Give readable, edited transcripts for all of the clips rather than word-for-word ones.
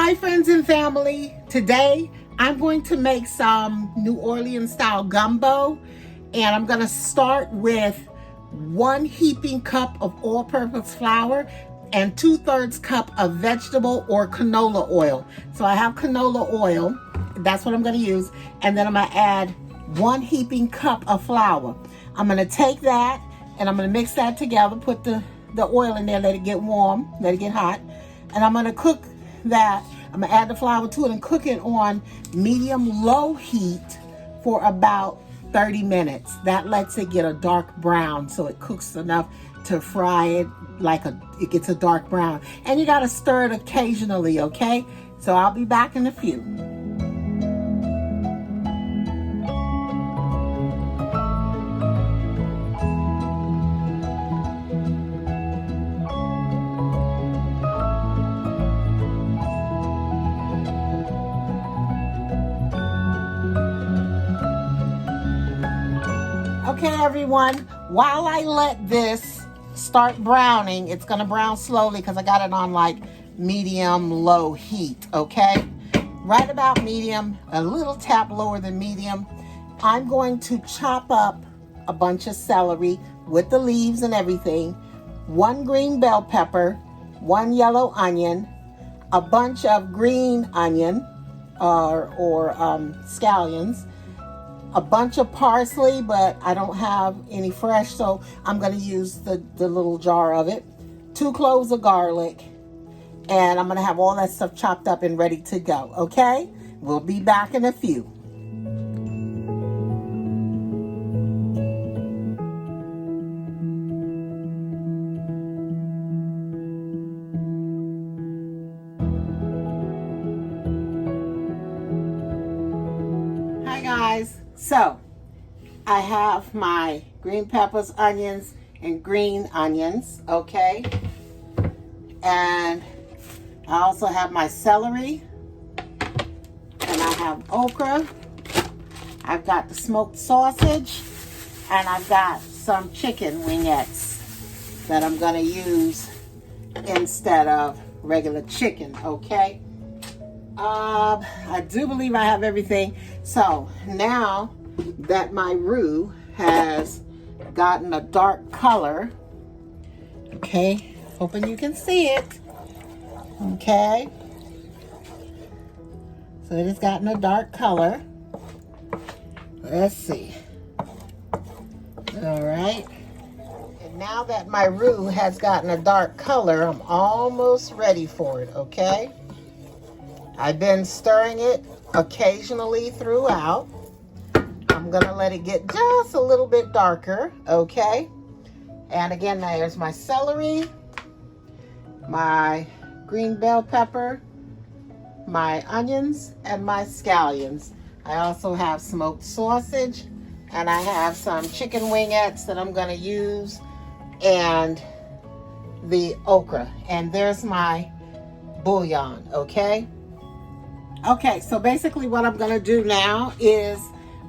Hi friends and family. Today I'm going to make some New Orleans style gumbo, and I'm going to start with 1 heaping cup of all-purpose flour and 2/3 cup of vegetable or canola oil. So I have canola oil, that's what I'm going to use, and then I'm going to add 1 heaping cup of flour. I'm going to take that and I'm going to mix that together, put the oil in there, let it get warm, let it get hot, and I'm going to cook that. I'm going to add the flour to it and cook it on medium-low heat for about 30 minutes. That lets it get a dark brown, so it cooks enough to fry it like it gets a dark brown. And you got to stir it occasionally, okay? So I'll be back in a few. Okay, everyone, while I let this start browning, it's going to brown slowly because I got it on like medium-low heat, okay? Right about medium, a little tap lower than medium. I'm going to chop up a bunch of celery with the leaves and everything, 1 green bell pepper, 1 yellow onion, a bunch of green onion or scallions, a bunch of parsley, but I don't have any fresh, so I'm going to use the little jar of it, 2 cloves of garlic, and I'm going to have all that stuff chopped up and ready to go, okay? We'll be back in a few. Hi guys. So, I have my green peppers, onions, and green onions, okay? And I also have my celery, and I have okra. I've got the smoked sausage, and I've got some chicken wingettes that I'm gonna use instead of regular chicken, okay? I do believe I have everything. So now that my roux has gotten a dark color, okay, hoping you can see it, okay, so it has gotten a dark color. Let's see. All right, and now that my roux has gotten a dark color, I'm almost ready for it, okay? I've been stirring it occasionally throughout. I'm gonna let it get just a little bit darker, okay? And again, there's my celery, my green bell pepper, my onions, and my scallions. I also have smoked sausage, and I have some chicken wingettes that I'm gonna use, and the okra. And there's my bouillon, okay? Okay, so basically what I'm gonna do now is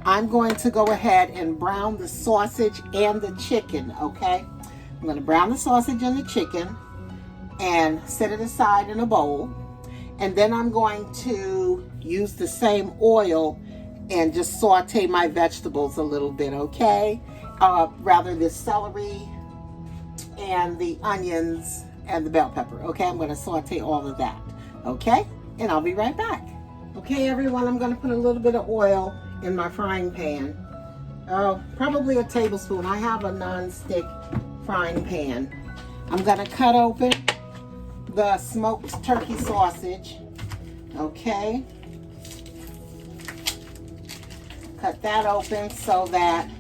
I'm going to go ahead and brown the sausage and the chicken, okay? I'm going to brown the sausage and the chicken and set it aside in a bowl. And then I'm going to use the same oil and just saute my vegetables a little bit, okay? Rather the celery and the onions and the bell pepper, okay? I'm going to saute all of that, okay? And I'll be right back. Okay, everyone, I'm going to put a little bit of oil in my frying pan, probably a tablespoon. I have a non-stick frying pan. I'm gonna cut open the smoked turkey sausage, okay? Cut that open so that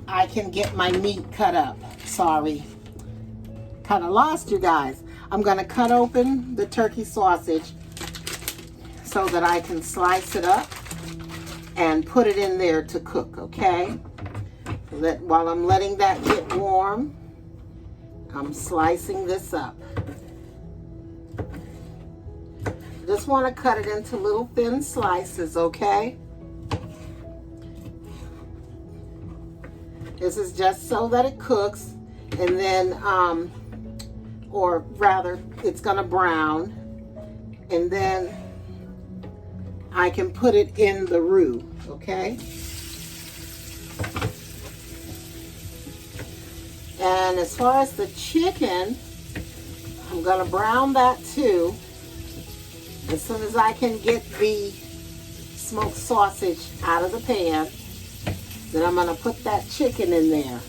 I can get my meat cut up. Sorry, kind of lost you guys. I'm gonna cut open the turkey sausage so that I can slice it up and put it in there to cook, okay? While I'm letting that get warm, I'm slicing this up. Just want to cut it into little thin slices, okay? This is just so that it cooks, and then, or rather, it's gonna brown. and then I can put it in the roux, okay? And as far as the chicken, I'm gonna brown that too. As soon as I can get the smoked sausage out of the pan, then I'm gonna put that chicken in there.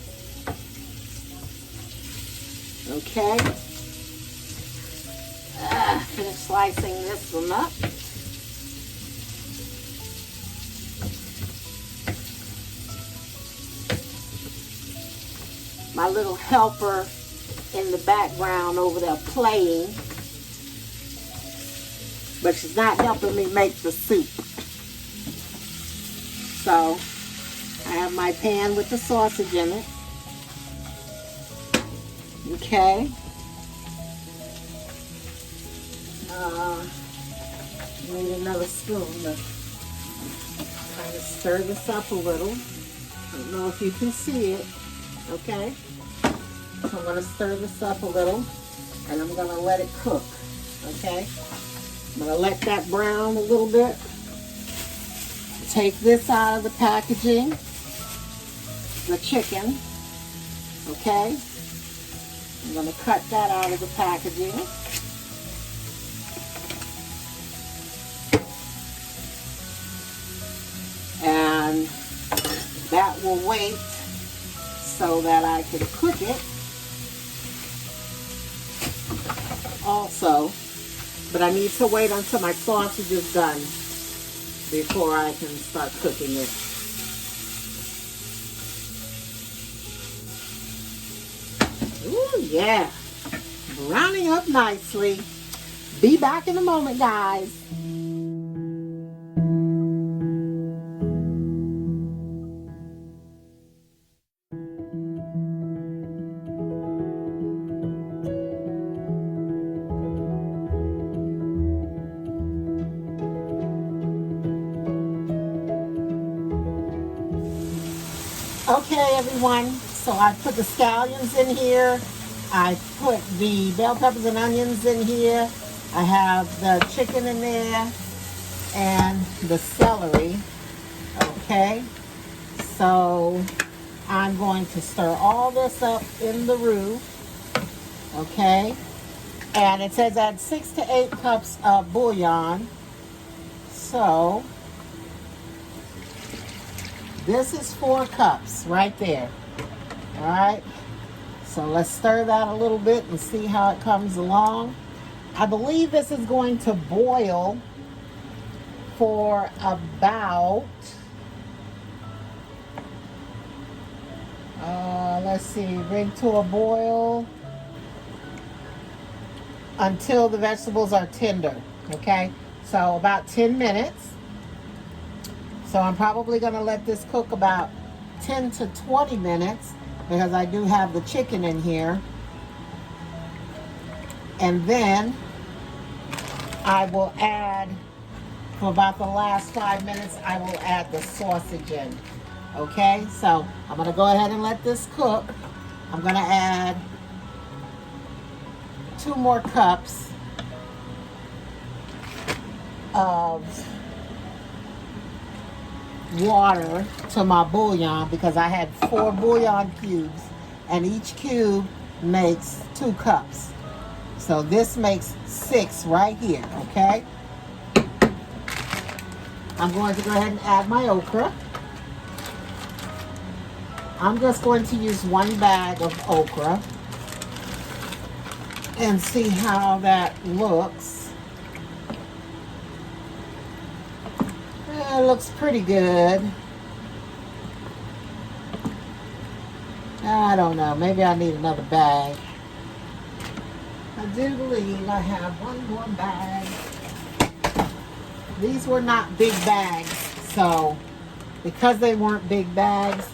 Okay. Finish slicing this one up. My little helper in the background over there playing, but she's not helping me make the soup. So I have my pan with the sausage in it. Okay. Need another spoon to kind of stir this up a little. I don't know if you can see it. Okay. So I'm going to stir this up a little, and I'm going to let it cook. Okay. I'm going to let that brown a little bit. Take this out of the packaging, the chicken. Okay. I'm going to cut that out of the packaging. And that will wait so that I can cook it also. But I need to wait until my sausage is done before I can start cooking it. Ooh, yeah. Browning up nicely. Be back in a moment, guys. Okay, everyone, so I put the scallions in here. I put the bell peppers and onions in here. I have the chicken in there and the celery. Okay, so I'm going to stir all this up in the roux. Okay, and it says add 6 to 8 cups of bouillon. So this is 4 cups right there. All right. So let's stir that a little bit and see how it comes along. I believe this is going to boil for about, let's see, bring to a boil until the vegetables are tender. Okay. So about 10 minutes. So I'm probably going to let this cook about 10 to 20 minutes because I do have the chicken in here. And then I will add, for about the last 5 minutes, I will add the sausage in. Okay, so I'm going to go ahead and let this cook. I'm going to add 2 more cups of water to my bouillon because I had 4 bouillon cubes and each cube makes 2 cups. So this makes 6 right here, okay? I'm going to go ahead and add my okra. I'm just going to use 1 bag of okra and see how that looks. It looks pretty good. I don't know. Maybe I need another bag. I do believe I have 1 more bag. These were not big bags, so because they weren't big bags,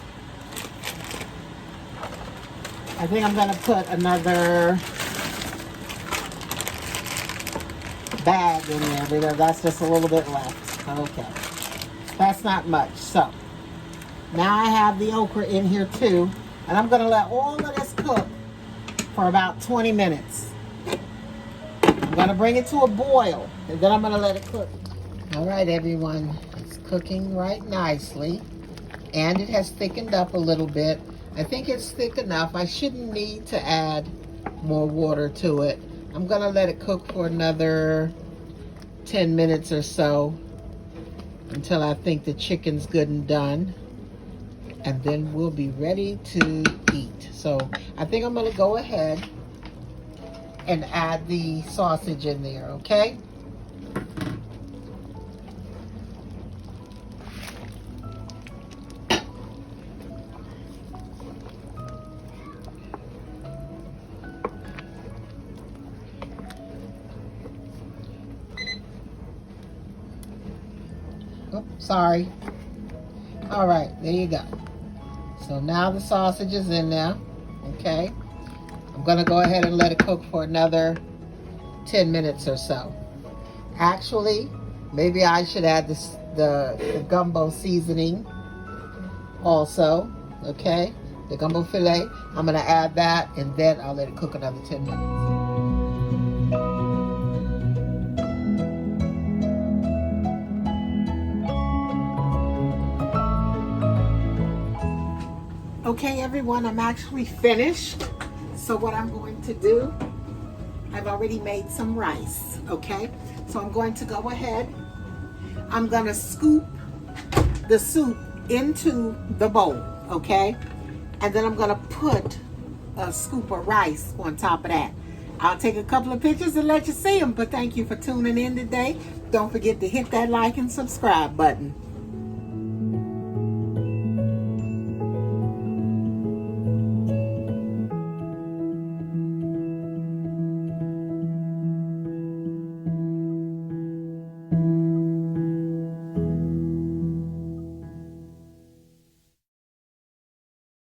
I think I'm going to put another bag in there because that's just a little bit left. Okay. That's not much. So now I have the okra in here too, and I'm going to let all of this cook for about 20 minutes. I'm going to bring it to a boil. And then I'm gonna let it cook. All right, everyone, it's cooking right nicely. And it has thickened up a little bit. I think it's thick enough. I shouldn't need to add more water to it. I'm gonna let it cook for another 10 minutes or so until I think the chicken's good and done. And then we'll be ready to eat. So I think I'm gonna go ahead and add the sausage in there, okay? Oh, sorry. All right, there you go. So now the sausage is in there, okay? I'm gonna go ahead and let it cook for another 10 minutes or so. Actually, maybe I should add the gumbo seasoning also, okay? The gumbo filet, I'm gonna add that and then I'll let it cook another 10 minutes. Okay, everyone, I'm actually finished. So what I'm going to do, I've already made some rice, okay? So I'm going to go ahead. I'm gonna scoop the soup into the bowl, okay? And then I'm gonna put a scoop of rice on top of that. I'll take a couple of pictures and let you see them, but thank you for tuning in today. Don't forget to hit that like and subscribe button.